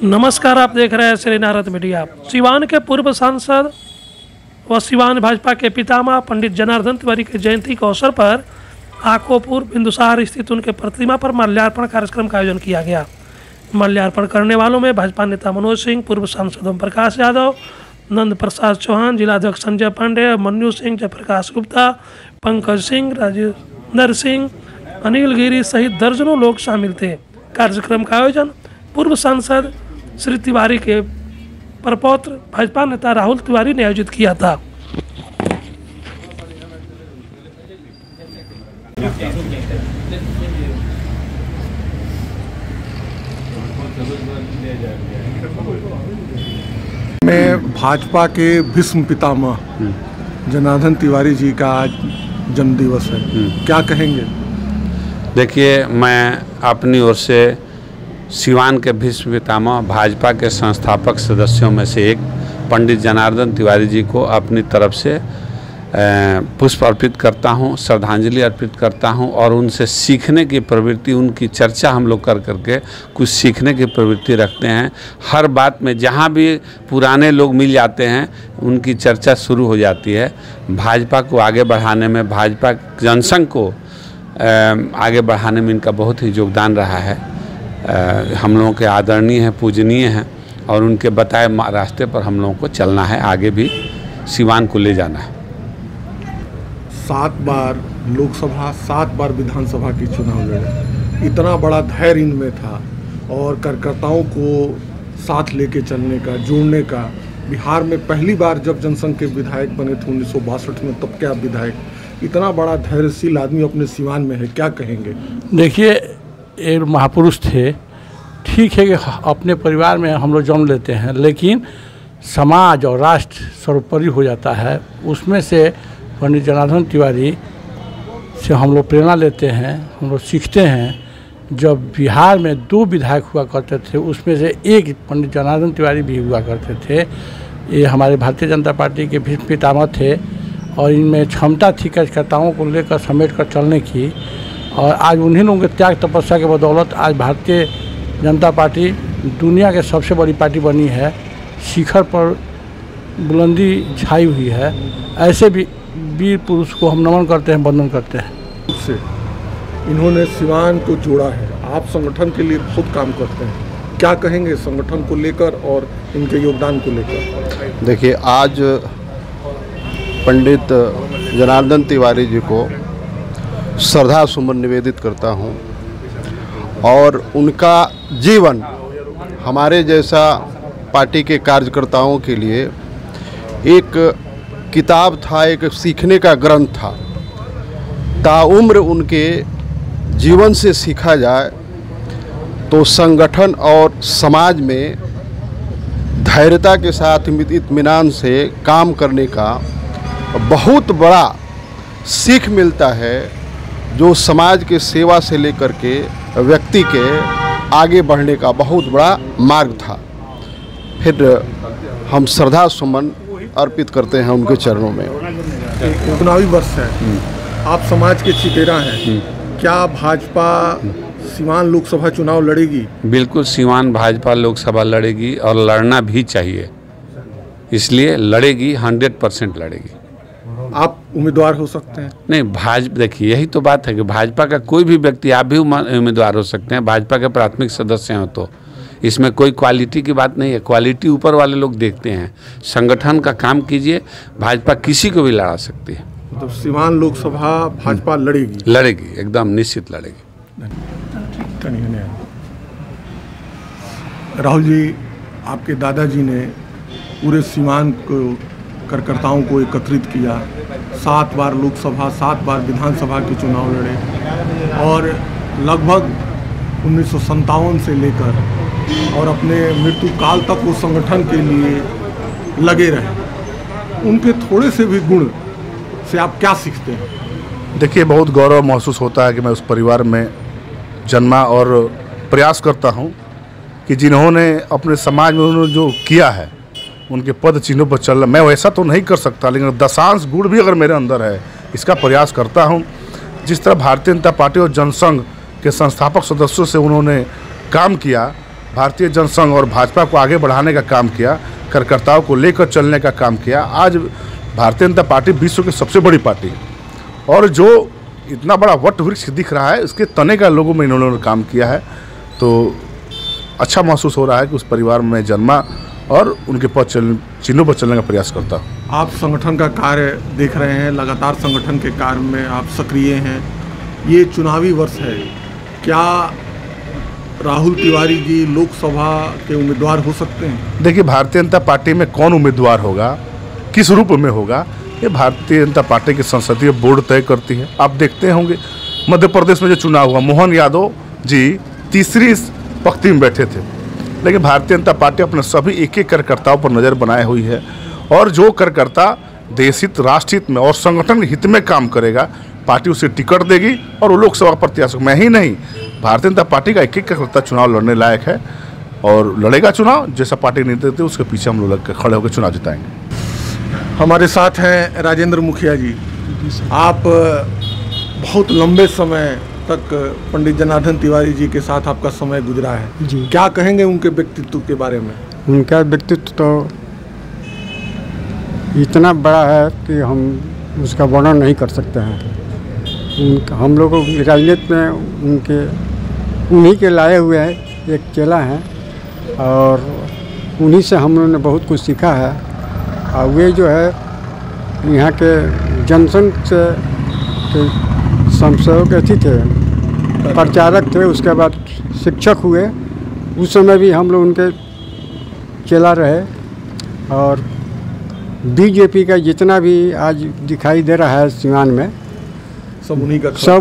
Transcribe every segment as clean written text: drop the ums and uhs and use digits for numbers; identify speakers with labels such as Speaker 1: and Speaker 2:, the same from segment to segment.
Speaker 1: नमस्कार, आप देख रहे हैं श्री नारद मीडिया। सिवान के पूर्व सांसद व सिवान भाजपा के पितामह पंडित जनार्दन तिवारी की जयंती के अवसर पर आकोपुर बिंदुसार स्थित उनके प्रतिमा पर माल्यार्पण कार्यक्रम का आयोजन किया गया। माल्यार्पण करने वालों में भाजपा नेता मनोज सिंह, पूर्व सांसद ओम प्रकाश यादव, नंद प्रसाद चौहान, जिलाध्यक्ष संजय पांडे, मन्नू सिंह, जयप्रकाश गुप्ता, पंकज सिंह, राजेंद्र सिंह, अनिल गिरी सहित दर्जनों लोग शामिल थे। कार्यक्रम का आयोजन पूर्व सांसद श्री तिवारी के प्रपौत्र भाजपा नेता राहुल तिवारी ने आयोजित किया था।
Speaker 2: में भाजपा के भीष्म पितामह जनार्दन तिवारी जी का आज जन्मदिवस है, क्या कहेंगे?
Speaker 3: देखिए, मैं अपनी ओर से सिवान के भीष्म पितामह भाजपा के संस्थापक सदस्यों में से एक पंडित जनार्दन तिवारी जी को अपनी तरफ से पुष्प अर्पित करता हूं, श्रद्धांजलि अर्पित करता हूं और उनसे सीखने की प्रवृत्ति, उनकी चर्चा हम लोग कर करके कुछ सीखने की प्रवृत्ति रखते हैं। हर बात में जहां भी पुराने लोग मिल जाते हैं उनकी चर्चा शुरू हो जाती है। भाजपा को आगे बढ़ाने में, भाजपा जनसंघ को आगे बढ़ाने में इनका बहुत ही योगदान रहा है। हम लोगों के आदरणीय हैं, पूजनीय हैं और उनके बताए रास्ते पर हम लोगों को चलना है, आगे भी सिवान को ले जाना है।
Speaker 2: 7 बार लोकसभा, 7 बार विधानसभा की चुनाव लड़े, इतना बड़ा धैर्य इनमें था और कार्यकर्ताओं को साथ लेके चलने का, जोड़ने का। बिहार में पहली बार जब जनसंघ के विधायक बने थे 1962 में, तब क्या विधायक, इतना बड़ा धैर्यशील आदमी अपने सिवान में है, क्या कहेंगे?
Speaker 4: देखिए, एक महापुरुष थे। ठीक है कि अपने परिवार में हम लोग जन्म लेते हैं, लेकिन समाज और राष्ट्र सर्वोपरि हो जाता है। उसमें से पंडित जनार्दन तिवारी से हम लोग प्रेरणा लेते हैं, हम लोग सीखते हैं। जब बिहार में 2 विधायक हुआ करते थे, उसमें से एक पंडित जनार्दन तिवारी भी हुआ करते थे। ये हमारे भारतीय जनता पार्टी के भीष्म पितामह थे और इनमें क्षमता थी कार्यकर्ताओं को लेकर समेट कर चलने की। और आज उन्हीं लोगों के त्याग तपस्या के बदौलत आज भारतीय जनता पार्टी दुनिया के सबसे बड़ी पार्टी बनी है, शिखर पर बुलंदी छाई हुई है। ऐसे भी वीर पुरुष को हम नमन करते हैं, वंदन करते हैं।
Speaker 2: उससे इन्होंने सिवान को जोड़ा है। आप संगठन के लिए खुद काम करते हैं, क्या कहेंगे संगठन को लेकर और इनके योगदान को लेकर?
Speaker 5: देखिए, आज पंडित जनार्दन तिवारी जी को श्रद्धा सुमन निवेदित करता हूं और उनका जीवन हमारे जैसा पार्टी के कार्यकर्ताओं के लिए एक किताब था, एक सीखने का ग्रंथ था। ताउम्र उनके जीवन से सीखा जाए तो संगठन और समाज में धैर्यता के साथ इत्मीनान से काम करने का बहुत बड़ा सीख मिलता है, जो समाज के सेवा से लेकर के व्यक्ति के आगे बढ़ने का बहुत बड़ा मार्ग था। फिर हम श्रद्धा सुमन अर्पित करते हैं उनके चरणों में।
Speaker 2: चुनावी वर्ष है, आप समाज के चितेरा हैं, क्या भाजपा सिवान लोकसभा चुनाव लड़ेगी?
Speaker 3: बिल्कुल, सिवान भाजपा लोकसभा लड़ेगी और लड़ना भी चाहिए, इसलिए लड़ेगी, 100% लड़ेगी।
Speaker 2: आप उम्मीदवार हो सकते हैं?
Speaker 3: नहीं, भाजपा, देखिए यही तो बात है कि भाजपा का कोई भी व्यक्ति, आप भी उम्मीदवार हो सकते हैं, भाजपा के प्राथमिक सदस्य हैं। तो इसमें कोई क्वालिटी की बात नहीं है, क्वालिटी ऊपर वाले लोग देखते हैं। संगठन का काम कीजिए, भाजपा किसी को भी लड़ा सकती है।
Speaker 2: तो सिवान लोकसभा भाजपा लड़ेगी?
Speaker 3: लड़ेगी, एकदम निश्चित लड़ेगी।
Speaker 2: राहुल जी, आपके दादाजी ने पूरे सिवान को कार्यकर्ताओं को एकत्रित किया, 7 बार लोकसभा, 7 बार विधानसभा के चुनाव लड़े और लगभग 1957 से लेकर और अपने मृत्यु काल तक वो संगठन के लिए लगे रहे। उनके थोड़े से भी गुण से आप क्या सीखते हैं?
Speaker 6: देखिए, बहुत गौरव महसूस होता है कि मैं उस परिवार में जन्मा और प्रयास करता हूं कि जिन्होंने अपने समाज में उन्होंने जो किया है उनके पद चिन्हों पर चलना। मैं वैसा तो नहीं कर सकता, लेकिन दशांश गुण भी अगर मेरे अंदर है, इसका प्रयास करता हूं। जिस तरह भारतीय जनता पार्टी और जनसंघ के संस्थापक सदस्यों से उन्होंने काम किया भारतीय जनसंघ और भाजपा को आगे बढ़ाने का काम किया, कार्यकर्ताओं को लेकर चलने का काम किया। आज भारतीय जनता पार्टी विश्व की सबसे बड़ी पार्टी है और जो इतना बड़ा वट वृक्ष दिख रहा है इसके तने का लोगों में इन्होंने काम किया है। तो अच्छा महसूस हो रहा है कि उस परिवार में जन्मा और उनके पद चिन्हों पर चलने का प्रयास करता हूँ।
Speaker 2: आप संगठन का कार्य देख रहे हैं, लगातार संगठन के कार्य में आप सक्रिय हैं। ये चुनावी वर्ष है, क्या राहुल तिवारी जी लोकसभा के उम्मीदवार हो सकते हैं?
Speaker 6: देखिए, भारतीय जनता पार्टी में कौन उम्मीदवार होगा, किस रूप में होगा, ये भारतीय जनता पार्टी की संसदीय बोर्ड तय करती है। आप देखते होंगे मध्य प्रदेश में जो चुनाव हुआ, मोहन यादव जी तीसरी पंक्ति में बैठे थे, लेकिन भारतीय जनता पार्टी अपने सभी एक एक कार्यकर्ताओं पर नज़र बनाए हुई है और जो कार्यकर्ता देश हित, राष्ट्र हित में और संगठन के हित में काम करेगा, पार्टी उसे टिकट देगी और वो लोकसभा प्रत्याशी, मैं ही नहीं, भारतीय जनता पार्टी का एक एक कार्यकर्ता चुनाव लड़ने लायक है और लड़ेगा चुनाव। जैसा पार्टी नहीं देते उसके पीछे हम लोग खड़े होकर चुनाव जिताएंगे।
Speaker 2: हमारे साथ हैं राजेंद्र मुखिया जी। आप बहुत लंबे समय तक पंडित जनार्दन तिवारी जी के साथ आपका समय गुजरा है
Speaker 7: जी।
Speaker 2: क्या कहेंगे उनके व्यक्तित्व के बारे में?
Speaker 7: उनका व्यक्तित्व तो इतना बड़ा है कि हम उसका वर्णन नहीं कर सकते हैं। हम लोगों की राजनीति में उन्हीं के लाए हुए हैं, एक चेला हैं और उन्हीं से हम लोगों ने बहुत कुछ सीखा है। और वे जो है यहाँ के जनसंघ से संसद अथी थे, प्रचारक थे, उसके बाद शिक्षक हुए। उस समय भी हम लोग उनके चेला रहे और बीजेपी का जितना भी आज दिखाई दे रहा है सीवान में,
Speaker 2: सब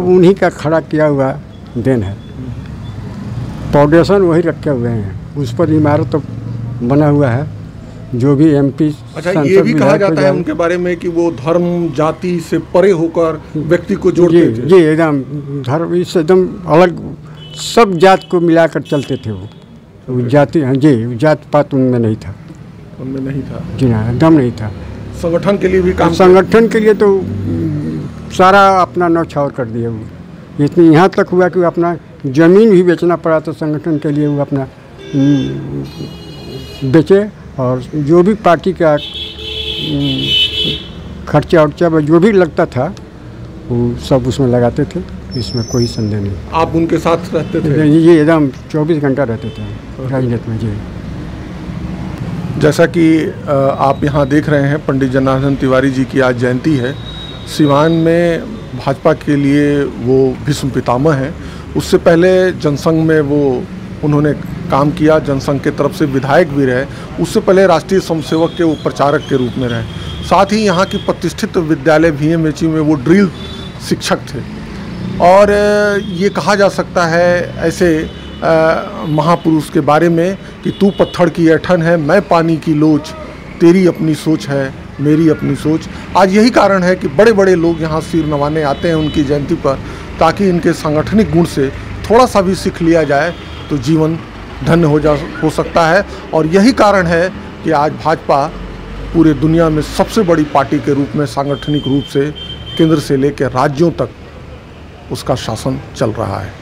Speaker 2: उन्हीं का
Speaker 7: खड़ा किया हुआ देन है। फाउंडेशन वही रखे हुए हैं, उस पर इमारत तो बना हुआ है। जो भी एमपी,
Speaker 2: अच्छा, ये भी कहा जाता है उनके बारे में कि वो धर्म जाति से परे होकर व्यक्ति को जोड़ते थे।
Speaker 7: जी, एकदम धर्म इससे एकदम अलग, सब जात को मिलाकर चलते थे वो जाति। हाँ जी, जात पात उनमें नहीं था। जी हाँ, एकदम नहीं था।
Speaker 2: संगठन के लिए भी काम,
Speaker 7: संगठन के लिए तो सारा अपना न्यौछावर कर दिया वो। इतनी यहाँ तक हुआ कि वो अपना ज़मीन भी बेचना पड़ा था संगठन के लिए। वो अपना बेचे और जो भी पार्टी का खर्चा उर्चा जो भी लगता था वो सब उसमें लगाते थे, इसमें कोई संदेह नहीं।
Speaker 2: आप उनके साथ रहते थे?
Speaker 7: ये एकदम 24 घंटा रहते थे राजनीति में जी।
Speaker 2: जैसा कि आप यहाँ देख रहे हैं, पंडित जनार्दन तिवारी जी की आज जयंती है। सिवान में भाजपा के लिए वो भीष्म पितामह हैं। उससे पहले जनसंघ में उन्होंने काम किया, जनसंघ के तरफ से विधायक भी रहे। उससे पहले राष्ट्रीय स्वयंसेवक के वो प्रचारक के रूप में रहे। साथ ही यहाँ की प्रतिष्ठित विद्यालय VMHE में वो ड्रिल शिक्षक थे। और ये कहा जा सकता है ऐसे महापुरुष के बारे में कि तू पत्थर की ऐठन है, मैं पानी की लोच, तेरी अपनी सोच है, मेरी अपनी सोच। आज यही कारण है कि बड़े बड़े लोग यहाँ सिर नवाने आते हैं उनकी जयंती पर, ताकि इनके सांगठनिक गुण से थोड़ा सा भी सीख लिया जाए तो जीवन धन्य हो सकता है। और यही कारण है कि आज भाजपा पूरे दुनिया में सबसे बड़ी पार्टी के रूप में सांगठनिक रूप से केंद्र से लेकर राज्यों तक उसका शासन चल रहा है।